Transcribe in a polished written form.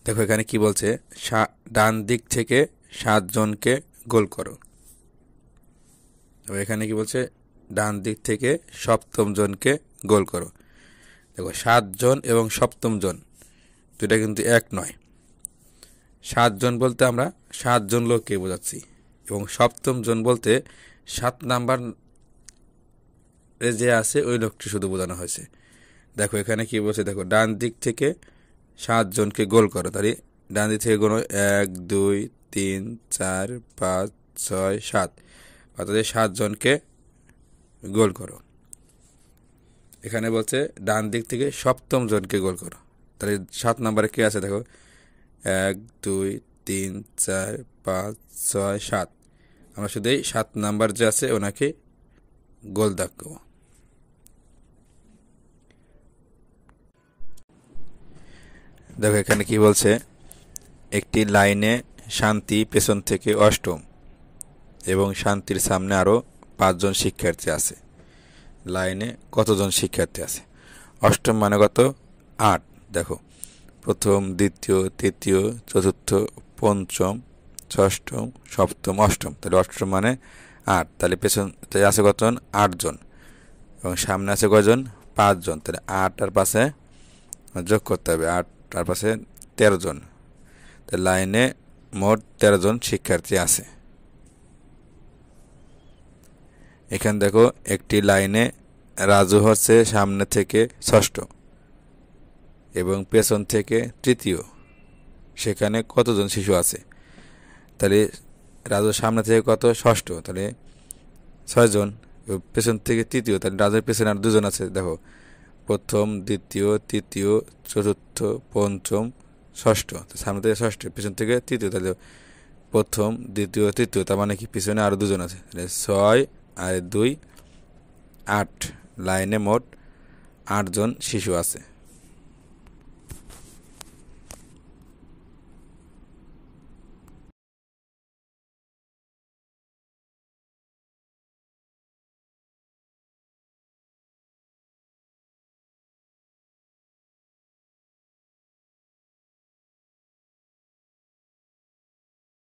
দেখো এখানে কি বলছে, ডান দিক থেকে 7 জনকে গোল করো। এখানে কি বলছে, ডান দিক থেকে সপ্তম জনকে গোল করো। দেখো 7 জন এবং সপ্তম জন দুটা কিন্তু এক নয়। 7 জন বলতে আমরা 7 জন লোককে বোঝাচ্ছি, এবং সপ্তম জন বলতে 7 নাম্বার যে আছে ওই লোকটি শুধু বোঝানো হয়েছে। দেখো এখানে কি বলছে, দেখো ডান দিক থেকে 7 জনকে গোল করো। তাহলে ডান দিক থেকে গোল 1 2 3 4 5 6 7, অর্থাৎ 7 জনকে গোল করো। এখানে বলছে ডান দিক থেকে সপ্তম জনকে গোল করো। তাহলে 7 নম্বরে কে আছে দেখো, 1 2 3 4 5 6 7, আমরা শুধু এই 7 নাম্বার যে আছে ওনাকে গোল দাগবো। দেখো এখানে কি বলছে, একটি লাইনে শান্তি পেছন থেকে অষ্টম এবং শান্তির সামনে আরো 5 জন শিক্ষার্থী আছে। লাইনে কতজন শিক্ষার্থী আছে? অষ্টম মানে কত? 8। দেখো প্রথম, দ্বিতীয়, তৃতীয়, চতুর্থ, পঞ্চম, ষষ্ঠম, সপ্তম, অষ্টম। তাহলে অষ্টম মানে 8। তাহলে পেছন আছে কতজন? 8 জন। এবং সামনে আছে কয়জন? 5 জন। তাহলে 8 আর 5-এ যোগ করতে হবে, 8 আর 5-এ 13 জন। তাহলে লাইনে মোট 13 জন শিক্ষার্থী আছে। এখানে দেখো একটি লাইনে রাজু হচ্ছে সামনে থেকে ষষ্ঠ এবং পেছন থেকে তৃতীয়, সেখানে কতজন শিশু আছে? তাহলে রাজু সামনে থেকে কত? ষষ্ঠ, তাহলে 6 জন। পেছন থেকে তৃতীয়, তাহলে রাজুর পেছনে আর 2 জন আছে। দেখো প্রথম, দ্বিতীয়, তৃতীয়, চতুর্থ, পঞ্চম, ষষ্ঠ। সামনে থেকে ষষ্ঠ, পেছন থেকে তৃতীয়, তাহলে প্রথম, দ্বিতীয়, তৃতীয়, তার মানে কি পিছনে আরো 2 জন আছে। তাহলে 6 আর 2 8, লাইনে মোট 8 জন শিশু আছে।